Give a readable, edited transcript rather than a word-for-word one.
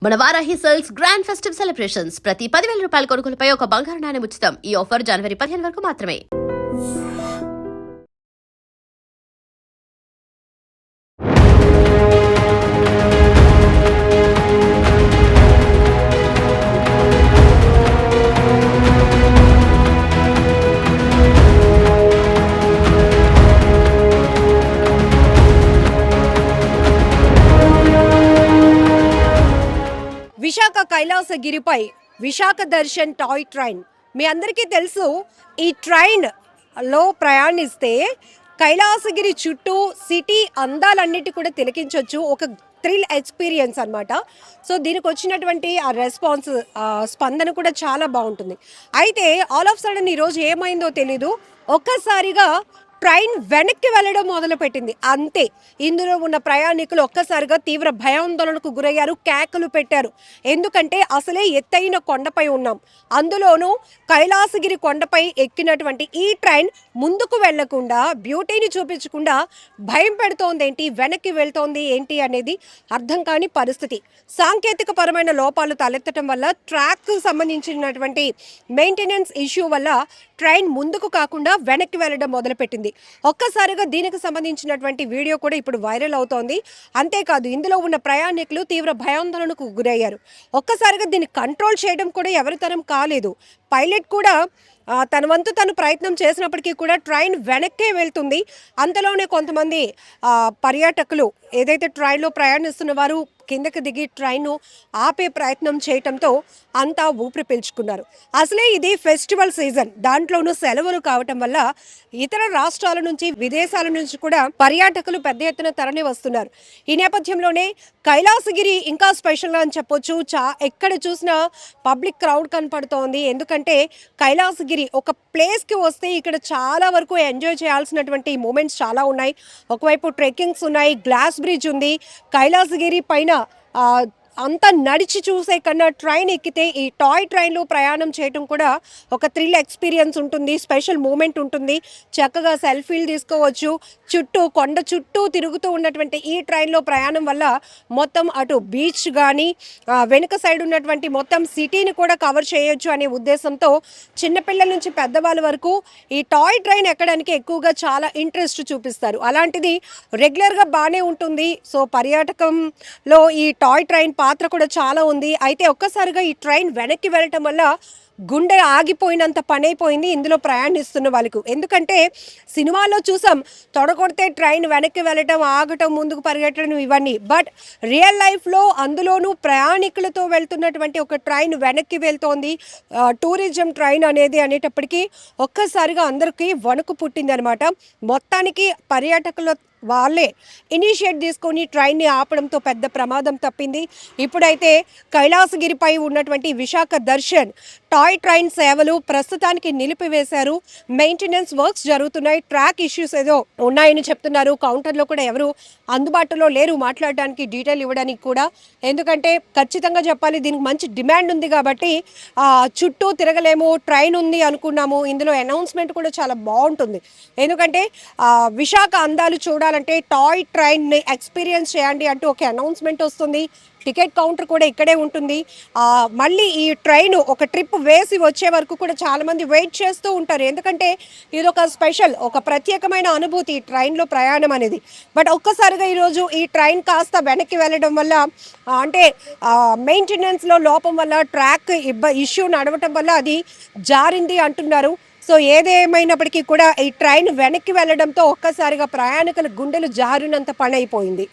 మన Varahi sales grand festive celebrations ప్రతి 10,000 రూపాయల కొనుగోలుపై ఒక బంగారు నాణెం ఉచితం. ఈ ఆఫర్ జనవరి 15 వరకు మాత్రమే. విశాఖ కైలాసగిరిపై విశాఖ దర్శన్ టాయ్ ట్రైన్ మీ అందరికీ తెలుసు. ఈ ట్రైన్లో ప్రయాణిస్తే కైలాసగిరి చుట్టూ సిటీ అందాలన్నిటి కూడా తిలకించవచ్చు. ఒక థ్రిల్ ఎక్స్పీరియన్స్ అనమాట. సో దీనికి వచ్చినటువంటి ఆ రెస్పాన్స్ స్పందన కూడా చాలా బాగుంటుంది. అయితే ఆల్ ఆఫ్ సడన్ ఈరోజు ఏమైందో తెలీదు, ఒక్కసారిగా ట్రైన్ వెనక్కి వెళ్ళడం మొదలుపెట్టింది. అంతే, ఇందులో ఉన్న ప్రయాణికులు ఒక్కసారిగా తీవ్ర భయాందోళనకు గురయ్యారు, కేకలు పెట్టారు. ఎందుకంటే అసలే ఎత్తైన కొండపై ఉన్నాం, అందులోనూ కైలాసగిరి కొండపై ఎక్కినటువంటి ఈ ట్రైన్ ముందుకు వెళ్లకుండా, బ్యూటీని చూపించకుండా భయం పెడుతోంది ఏంటి, వెనక్కి వెళ్తోంది ఏంటి అనేది అర్థం కాని పరిస్థితి. సాంకేతిక పరమైన లోపాలు తలెత్తడం వల్ల, ట్రాక్ సంబంధించినటువంటి మెయింటెనెన్స్ ఇష్యూ వల్ల ట్రైన్ ముందుకు కాకుండా వెనక్కి వెళ్ళడం మొదలుపెట్టింది. ఒక్కసారిగా దీనికి సంబంధించినటువంటి వీడియో కూడా ఇప్పుడు వైరల్ అవుతోంది. అంతేకాదు, ఇందులో ఉన్న ప్రయాణికులు తీవ్ర భయాందోళనకు గురయ్యారు. ఒక్కసారిగా దీన్ని కంట్రోల్ చేయడం కూడా ఎవరి తరం కాలేదు. పైలట్ కూడా తన వంతు తను ప్రయత్నం చేసినప్పటికీ కూడా ట్రైన్ వెనక్కే వెళ్తుంది. అంతలోనే కొంతమంది పర్యాటకులు ఏదైతే ట్రైన్లో ప్రయాణిస్తున్న వారు కిందకి దిగి ట్రైన్ను ఆపే ప్రయత్నం చేయటంతో అంతా ఊపిరి పీల్చుకున్నారు. అసలే ఇది ఫెస్టివల్ సీజన్, దాంట్లోనూ సెలవులు కావటం వల్ల ఇతర రాష్ట్రాల నుంచి, విదేశాల నుంచి కూడా పర్యాటకులు పెద్ద ఎత్తున తరలి వస్తున్నారు. ఈ నేపథ్యంలోనే కైలాసగిరి ఇంకా స్పెషల్గా అని చెప్పొచ్చు. ఎక్కడ చూసినా పబ్లిక్ క్రౌడ్ కనపడుతోంది. ఎందుకంటే కైలాసగిరి ఒక ప్లేస్కి వస్తే ఇక్కడ చాలా వరకు ఎంజాయ్ చేయాల్సినటువంటి మూమెంట్స్ చాలా ఉన్నాయి. ఒకవైపు ట్రెక్కింగ్స్ ఉన్నాయి, గ్లాస్ బ్రిడ్జ్ ఉంది. కైలాసగిరి పైన అంతా నడిచి చూసే కన్నా ట్రైన్ ఎక్కితే ఈ టాయ్ ట్రైన్లో ప్రయాణం చేయడం కూడా ఒక థ్రిల్ ఎక్స్పీరియన్స్ ఉంటుంది, స్పెషల్ మూమెంట్ ఉంటుంది. చక్కగా సెల్ఫీలు తీసుకోవచ్చు. కొండ చుట్టూ తిరుగుతూ ఉన్నటువంటి ఈ ట్రైన్లో ప్రయాణం వల్ల మొత్తం అటు బీచ్ కానీ వెనుక సైడ్ ఉన్నటువంటి మొత్తం సిటీని కూడా కవర్ చేయొచ్చు అనే ఉద్దేశంతో చిన్నపిల్లల నుంచి పెద్దవాళ్ళ వరకు ఈ టాయ్ ట్రైన్ ఎక్కడానికి ఎక్కువగా చాలా ఇంట్రెస్ట్ చూపిస్తారు. అలాంటిది రెగ్యులర్గా బాగానే ఉంటుంది. సో పర్యాటకంలో ఈ టాయ్ ట్రైన్ పాత్ర కూడా చాలా ఉంది. అయితే ఒక్కసారిగా ఈ ట్రైన్ వెనక్కి వెళ్ళటం వల్ల గుండె ఆగిపోయినంత పని అయిపోయింది ఇందులో ప్రయాణిస్తున్న వాళ్ళకు. ఎందుకంటే సినిమాల్లో చూసాం, తొడగొడితే ట్రైన్ వెనక్కి వెళ్ళటం, ఆగటం, ముందుకు పరిగెట్టడం ఇవన్నీ. బట్ రియల్ లైఫ్లో అందులోనూ ప్రయాణికులతో వెళ్తున్నటువంటి ఒక ట్రైన్ వెనక్కి వెళ్తోంది, టూరిజం ట్రైన్ అనేటప్పటికీ ఒక్కసారిగా అందరికీ వణుకు పుట్టింది అనమాట. మొత్తానికి పర్యాటకుల వాళ్ళే ఇనిషియేట్ తీసుకొని ట్రైన్ని ఆపడంతో పెద్ద ప్రమాదం తప్పింది. ఇప్పుడైతే కైలాసగిరిపై ఉన్నటువంటి విశాఖ దర్శన్ టాయ్ ట్రైన్ సేవలు ప్రస్తుతానికి నిలిపివేశారు. మెయింటెనెన్స్ వర్క్స్ జరుగుతున్నాయి. ట్రాక్ ఇష్యూస్ ఏదో ఉన్నాయని చెప్తున్నారు. కౌంటర్లో కూడా ఎవరు అందుబాటులో లేరు మాట్లాడడానికి, డీటెయిల్ ఇవ్వడానికి కూడా. ఎందుకంటే ఖచ్చితంగా చెప్పాలి, దీనికి మంచి డిమాండ్ ఉంది కాబట్టి చుట్టూ తిరగలేము, ట్రైన్ ఉంది అనుకున్నాము. ఇందులో అనౌన్స్మెంట్ కూడా చాలా బాగుంటుంది. ఎందుకంటే విశాఖ అందాలు చూడాలంటే టాయ్ ట్రైన్ని ఎక్స్పీరియన్స్ చేయండి అంటూ ఒక అనౌన్స్మెంట్ వస్తుంది. టికెట్ కౌంటర్ కూడా ఇక్కడే ఉంటుంది. మళ్ళీ ఈ ట్రైన్ ఒక ట్రిప్ వేసి వచ్చే వరకు కూడా చాలామంది వెయిట్ చేస్తూ ఉంటారు. ఎందుకంటే ఇది ఒక స్పెషల్, ఒక ప్రత్యేకమైన అనుభూతి ఈ ట్రైన్లో ప్రయాణం అనేది. బట్ ఒక్కసారిగా ఈరోజు ఈ ట్రైన్ కాస్త వెనక్కి వెళ్ళడం వల్ల, అంటే మెయింటెనెన్స్లో లోపం వల్ల, ట్రాక్ ఇష్యూ నడవటం వల్ల అది జారింది అంటున్నారు. సో ఏదేమైనప్పటికీ కూడా ఈ ట్రైన్ వెనక్కి వెళ్ళడంతో ఒక్కసారిగా ప్రయాణికుల గుండెలు జారినంత పని అయిపోయింది.